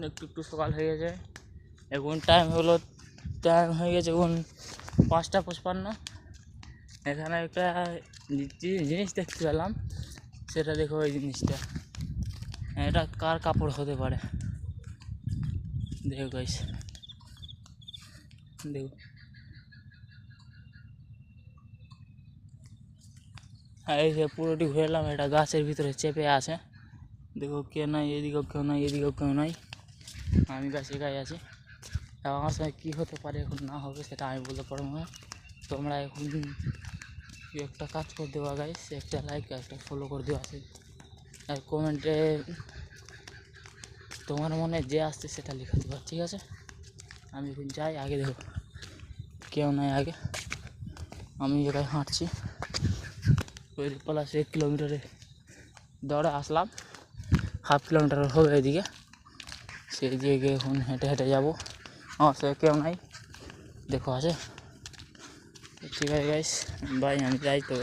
এখন একটু একটু সকাল হয়ে গেছে। এখন টাইম হয়ে গেছে এখন 5টা 55। এখানে একটা জিনিস দেখতে পেলাম, সেটা দেখো। এই জিনিসটা এটা কার কাপড় হতে পারে দেখো গাইস, দেখো। এই যে পুরোটি ঘুরে এলাম, এটা গাছের ভিতরে চেপে আছে। দেখো কে নাই, এদিকেও কেউ নাই, এদিকেও কেউ নাই, আমি গাছে গায়ে আছি। আমার সঙ্গে কী হতে পারে এখন না হবে সেটা আমি বলতে পারবো না। তোমরা এখন একটা কাজ করে দেওয়া গাইস, একটা লাইক একটা ফলো করে দেওয়া আছে, আর কমেন্টে তোমার মনে যে আসছে সেটা লিখে দেবো, ঠিক আছে? আমি এখন যাই, আগে দেখো কেউ নাই আগে। আমি জায়গায় হাঁটছি, ওই প্লাস 1 কিলোমিটারে দৌড়ে আসলাম, হাফ কিলোমিটার হবে এদিকে, সেই দিকে এখন হেঁটে হেঁটে যাবো। আমার সে কেউ নাই, দেখো আছে। ঠিক আছে গাইস, বাই, আমি যাই তো।